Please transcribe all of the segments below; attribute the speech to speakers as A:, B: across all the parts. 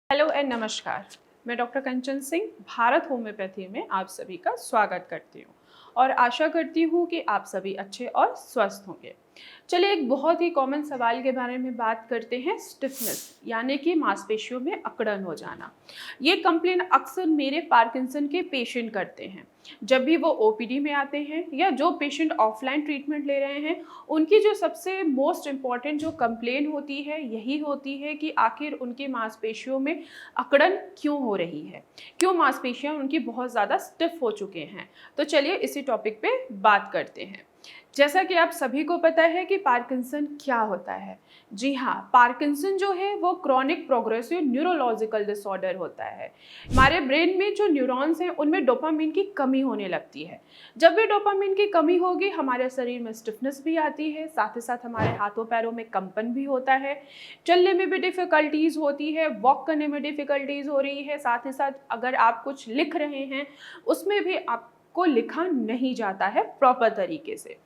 A: Hello and नमस्कार। मैं doctor कंचन Singh Bharat homeopathy में आप सभी का स्वागत करती हूँ और आशा करती हूँ कि आप सभी अच्छे और स्वस्थ होंगे। चलिए एक बहुत ही कॉमन सवाल के बारे में बात करते हैं, स्टिफनेस यानी कि मांसपेशियों में अकड़न हो जाना। ये कंप्लेन अक्सर मेरे पार्किंसन के पेशेंट करते हैं जब भी वो ओपीडी में आते हैं या जो पेशेंट ऑफलाइन ट्रीटमेंट ले रहे हैं। उनकी जो सबसे मोस्ट इम्पॉर्टेंट जो कंप्लेन होती है यही होती है कि आखिर उनकी मांसपेशियों में अकड़न क्यों हो रही है, क्यों मांसपेशियां उनकी बहुत ज़्यादा स्टिफ हो चुके हैं। तो चलिए इसी टॉपिक पे बात करते हैं। जैसा कि आप सभी को पता है कि पार्किंसन क्या होता है। जी हाँ, पार्किंसन जो है वो क्रॉनिक प्रोग्रेसिव न्यूरोलॉजिकल डिसऑर्डर होता है। हमारे ब्रेन में जो न्यूरॉन्स हैं उनमें डोपामिन की कमी होने लगती है। जब भी डोपामिन की कमी होगी हमारे शरीर में स्टिफनेस भी आती है, साथ ही साथ हमारे हाथों पैरों में कंपन भी होता है, चलने में भी डिफ़िकल्टीज होती है, वॉक करने में डिफ़िकल्टीज हो रही है, साथ ही साथ अगर आप कुछ लिख रहे हैं उसमें भी आपको लिखा नहीं जाता है प्रॉपर तरीके से।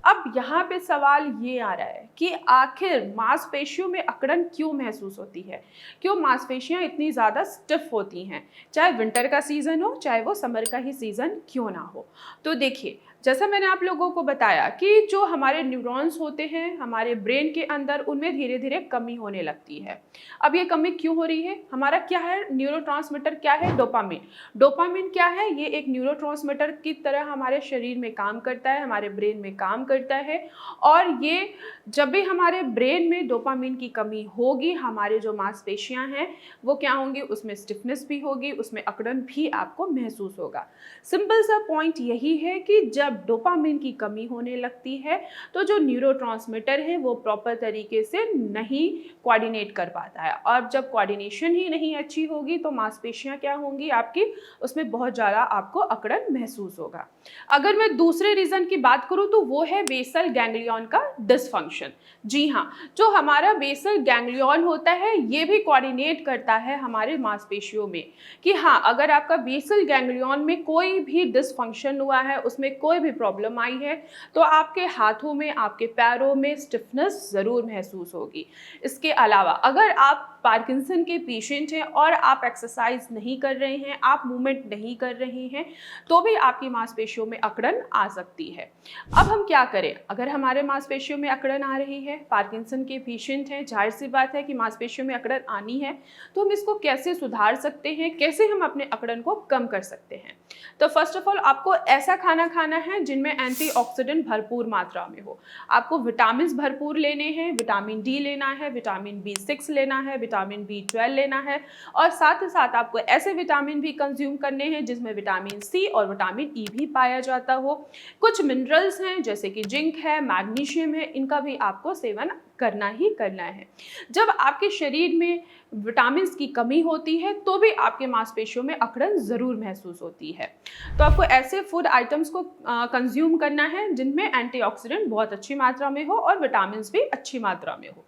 A: अब यहाँ पे सवाल ये आ रहा है कि आखिर मांसपेशियों में अकड़न क्यों महसूस होती है, क्यों मांसपेशियाँ इतनी ज़्यादा स्टिफ होती हैं, चाहे विंटर का सीज़न हो चाहे वो समर का ही सीज़न क्यों ना हो। तो देखिए, जैसा मैंने आप लोगों को बताया कि जो हमारे न्यूरॉन्स होते हैं हमारे ब्रेन के अंदर उनमें धीरे धीरे कमी होने लगती है। अब ये कमी क्यों हो रही है, हमारा क्या है न्यूरोट्रांसमीटर क्या है, डोपामिन। डोपामिन क्या है, ये एक न्यूरोट्रांसमीटर की तरह हमारे शरीर में काम करता है, हमारे ब्रेन में काम करता है। और ये जब भी हमारे ब्रेन में डोपामिन की कमी होगी हमारे जो मांसपेशियां हैं वो क्या होंगी, उसमें स्टिफनेस भी होगी, उसमें अकड़न भी आपको महसूस होगा। सिंपल सा पॉइंट यही है कि जब डोपामिन की कमी होने लगती है तो जो न्यूरोट्रांसमीटर है वो प्रॉपर तरीके से नहीं कोऑर्डिनेट कर पाता है, और जब कोऑर्डिनेशन ही नहीं अच्छी होगी तो मांसपेशियां क्या होंगी आपकी, उसमें बहुत ज़्यादा आपको अकड़न महसूस होगा। अगर मैं दूसरे रीज़न की बात करूं तो वो है बेसल गैंग्लियन का डिसफंक्शन। जी हाँ, जो हमारा बेसल गैंग्लियन होता है ये भी कोऑर्डिनेट करता है हमारे मांसपेशियों में कि हाँ, अगर आपका बेसल गैंग्लियन में कोई भी डिसफंक्शन हुआ है, उसमें कोई भी प्रॉब्लम आई है तो आपके हाथों में आपके पैरों में स्टिफनेस ज़रूर महसूस होगी। इसके अलावा अगर आप पार्किंसन के पेशेंट हैं और आप एक्सरसाइज नहीं कर रहे हैं, आप मूवमेंट नहीं कर रहे हैं, तो भी आपकी मांसपेशियों में अकड़न आ सकती है। अब हम क्या करें, अगर हमारे मांसपेशियों में अकड़न आ रही है, पार्किंसन के पेशेंट हैं, जाहिर सी बात है कि मांसपेशियों में अकड़न आनी है, तो हम इसको कैसे सुधार सकते हैं, कैसे हम अपने अकड़न को कम कर सकते हैं। तो फर्स्ट ऑफ ऑल आपको ऐसा खाना खाना है जिनमें एंटीऑक्सीडेंट भरपूर मात्रा में हो। आपको विटामिन भरपूर लेने हैं, विटामिन डी लेना है, विटामिन B6 लेना है, विटामिन B12 लेना है, और साथ ही साथ आपको ऐसे विटामिन भी कंज्यूम करने हैं जिसमें विटामिन C और विटामिन E भी पाया जाता हो। कुछ मिनरल्स हैं जैसे कि जिंक है, मैग्नीशियम है, इनका भी आपको सेवन करना ही करना है। जब आपके शरीर में विटामिन की कमी होती है तो भी आपके मांसपेशियों में अकड़न ज़रूर महसूस होती है। तो आपको ऐसे फूड आइटम्स को कंज्यूम करना है जिनमें एंटीऑक्सीडेंट बहुत अच्छी मात्रा में हो और विटामिन भी अच्छी मात्रा में हो।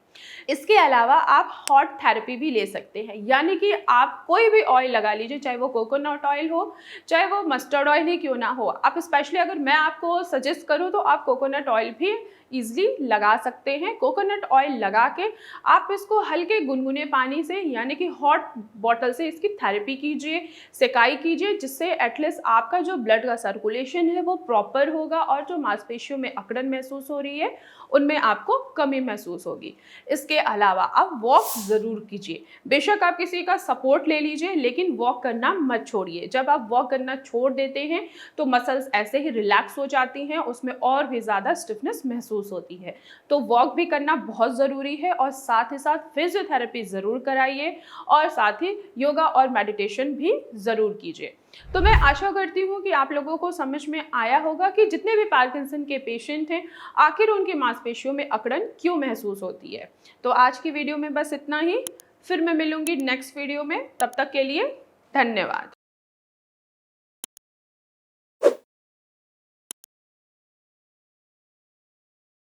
A: इसके अलावा आप हॉट थेरेपी भी ले सकते हैं, यानी कि आप कोई भी ऑयल लगा लीजिए, चाहे वो कोकोनट ऑयल हो चाहे वो मस्टर्ड ऑयल ही क्यों ना हो। आप स्पेशली अगर मैं आपको सजेस्ट करूं तो आप कोकोनट ऑयल भी ईजिली लगा सकते हैं। कोकोनट ऑयल लगा के आप इसको हल्के गुनगुने पानी से यानी कि हॉट बॉटल से इसकी थेरेपी कीजिए, सेकाई कीजिए, जिससे एटलीस्ट आपका जो ब्लड का सर्कुलेशन है वो प्रॉपर होगा और जो मांसपेशियों में अकड़न महसूस हो रही है उनमें आपको कमी महसूस होगी। इसके अलावा आप वॉक ज़रूर कीजिए, बेशक आप किसी का सपोर्ट ले लीजिए लेकिन वॉक करना मत छोड़िए। जब आप वॉक करना छोड़ देते हैं तो मसल्स ऐसे ही रिलैक्स हो जाती हैं, उसमें और भी ज़्यादा स्टिफनेस महसूस होती है। तो वॉक भी करना बहुत ज़रूरी है और साथ ही साथ फिजियोथेरेपी ज़रूर कराइए और साथ ही योगा और मेडिटेशन भी ज़रूर कीजिए। तो मैं आशा करती हूँ कि आप लोगों को समझ में आया होगा कि जितने भी पार्किंसन के पेशेंट हैं आखिर उनकी मांसपेशियों में अकड़न क्यों महसूस होती है। तो आज की वीडियो में बस इतना ही, फिर मैं मिलूंगी नेक्स्ट वीडियो में, तब तक के लिए धन्यवाद।